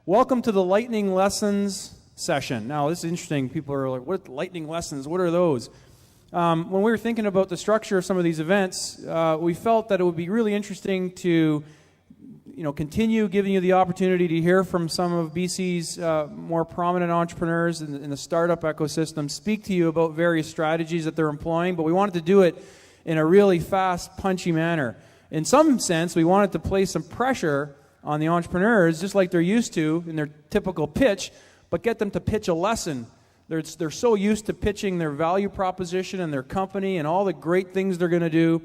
Welcome to the Lightning Lessons session. Now, this is interesting. People are like, what lightning lessons? What are those? When we were thinking about the structure of some of these events, we felt that it would be really interesting to continue giving you the opportunity to hear from some of BC's more prominent entrepreneurs in the startup ecosystem, speak to you about various strategies that they're employing, but we wanted to do it in a really fast, punchy manner. In some sense, we wanted to place some pressure on the entrepreneurs, just like they're used to in their typical pitch, but get them to pitch a lesson. They're so used to pitching their value proposition and their company and all the great things they're going to do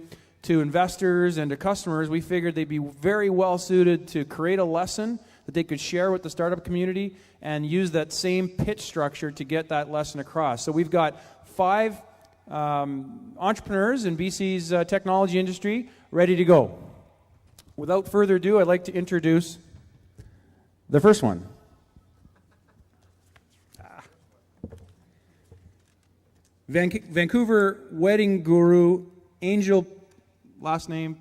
to investors and to customers. We figured they'd be very well suited to create a lesson that they could share with the startup community and use that same pitch structure to get that lesson across. So we've got 5 entrepreneurs in BC's technology industry ready to go. Without further ado, I'd like to introduce the first one. Vancouver wedding guru, Angel, last name,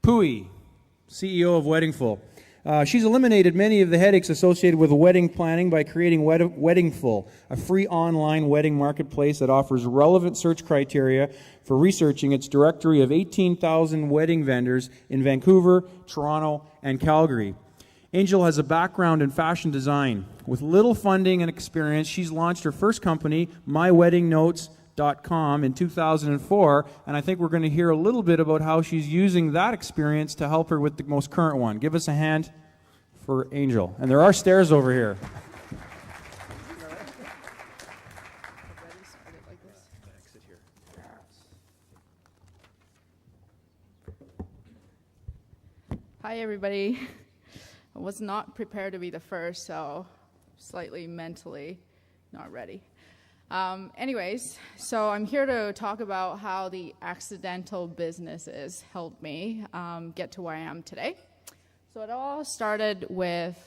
Pui, CEO of Weddingful. She's eliminated many of the headaches associated with wedding planning by creating Weddingful, a free online wedding marketplace that offers relevant search criteria for researching its directory of 18,000 wedding vendors in Vancouver, Toronto, and Calgary. Angel has a background in fashion design. With little funding and experience, she's launched her first company, MyWeddingNotes.com, in 2004, and I think we're going to hear a little bit about how she's using that experience to help her with the most current one. Give us a hand for Angel. And there are stairs over here. Hi, everybody. I was not prepared to be the first, so slightly mentally not ready. Anyways, so I'm here to talk about how the accidental businesses helped me get to where I am today. So it all started with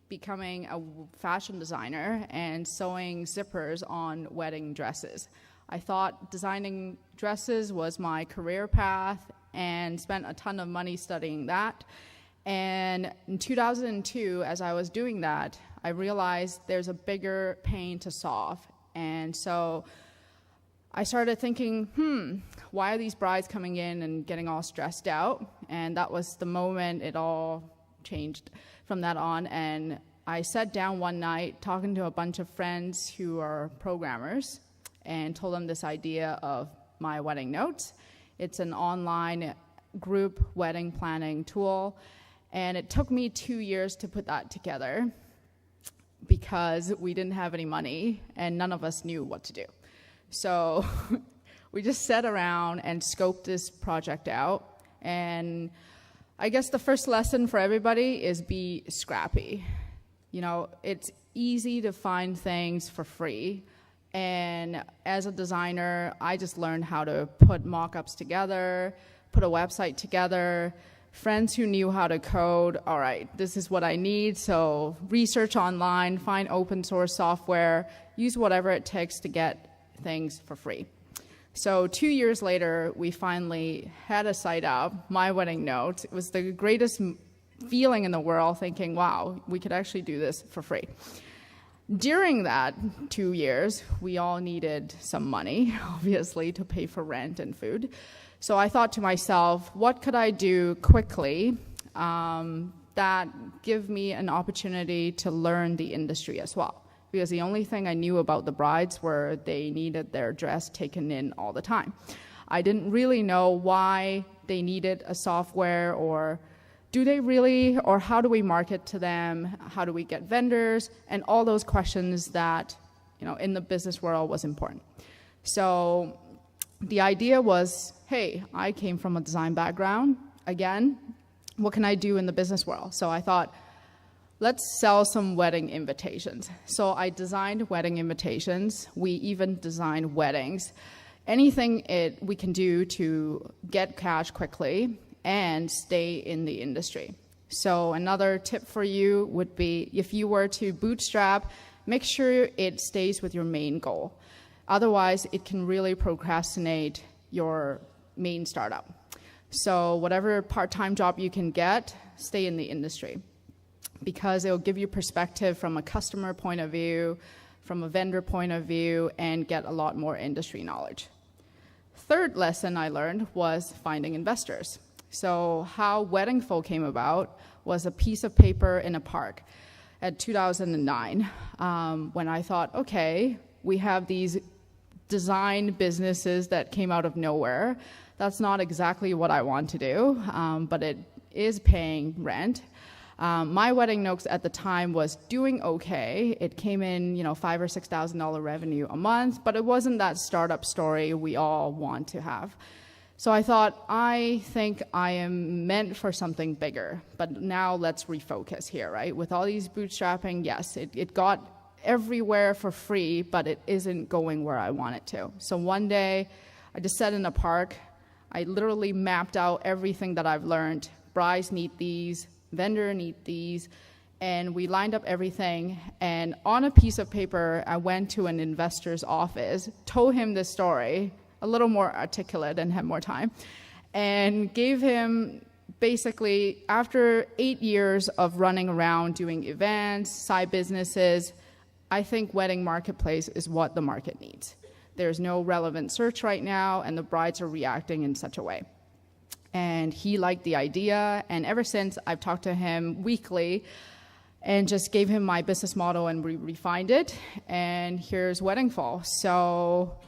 becoming a fashion designer and sewing zippers on wedding dresses. I thought designing dresses was my career path and spent a ton of money studying that. And in 2002, as I was doing that, I realized there's a bigger pain to solve. And so I started thinking, why are these brides coming in and getting all stressed out? And that was the moment it all changed from that on. And I sat down one night talking to a bunch of friends who are programmers and told them this idea of My Wedding Notes. It's an online group wedding planning tool. And it took me 2 years to put that together because we didn't have any money and none of us knew what to do. So we just sat around and scoped this project out. And I guess the first lesson for everybody is be scrappy. It's easy to find things for free. And as a designer, I just learned how to put mock-ups together, put a website together. Friends who knew how to code, all right, this is what I need, so research online, find open source software, use whatever it takes to get things for free. So 2 years later, we finally had a site up, My Wedding Notes. It was the greatest feeling in the world, thinking, wow, we could actually do this for free. During that 2 years, we all needed some money, obviously, to pay for rent and food. So I thought to myself, what could I do quickly that give me an opportunity to learn the industry as well? Because the only thing I knew about the brides were they needed their dress taken in all the time. I didn't really know why they needed a software, or do they really, or how do we market to them? How do we get vendors? And all those questions that, in the business world was important. So the idea was, hey, I came from a design background. Again, what can I do in the business world? So I thought, let's sell some wedding invitations. So I designed wedding invitations. We even designed weddings. Anything we can do to get cash quickly and stay in the industry. So another tip for you would be, if you were to bootstrap, make sure it stays with your main goal. Otherwise, it can really procrastinate your main startup. So whatever part-time job you can get, stay in the industry. because it will give you perspective from a customer point of view, from a vendor point of view, and get a lot more industry knowledge. Third lesson I learned was finding investors. So how Weddingful came about was a piece of paper in a park at 2009, when I thought, okay, we have these design businesses that came out of nowhere. That's not exactly what I want to do, but it is paying rent. My wedding notes at the time was doing okay. It came in, $5,000 or $6,000 revenue a month, but it wasn't that startup story we all want to have. So I thought, I think I am meant for something bigger, but now let's refocus here, right? With all these bootstrapping, yes, it got everywhere for free, but it isn't going where I want it to. So one day, I just sat in a park. I literally mapped out everything that I've learned. Brides need these, vendor need these, and we lined up everything. And on a piece of paper, I went to an investor's office, told him this story, a little more articulate and had more time, and gave him basically, after 8 years of running around doing events, side businesses, I think wedding marketplace is what the market needs. There's no relevant search right now, and the brides are reacting in such a way. And he liked the idea, and ever since, I've talked to him weekly and just gave him my business model, and we refined it, and here's Weddingful. So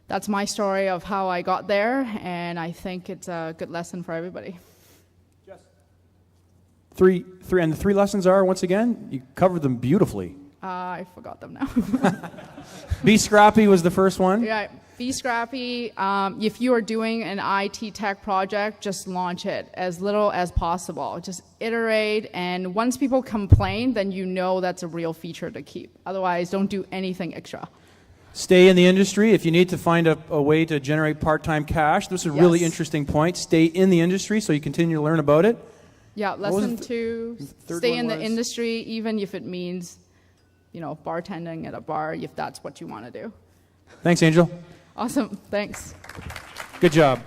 that's my story of how I got there, and I think it's a good lesson for everybody. Yes. And the three lessons are, once again, you covered them beautifully. I forgot them now. Be scrappy was the first one. Yeah, be scrappy. If you are doing an IT tech project, just launch it as little as possible. Just iterate, and once people complain, then you know that's a real feature to keep. Otherwise, don't do anything extra. Stay in the industry. If you need to find a way to generate part-time cash, this is a really interesting point. Stay in the industry so you continue to learn about it. Yeah, lesson 2, stay in the industry, even if it means bartending at a bar, if that's what you want to do. Thanks, Angel. Awesome. Thanks. Good job.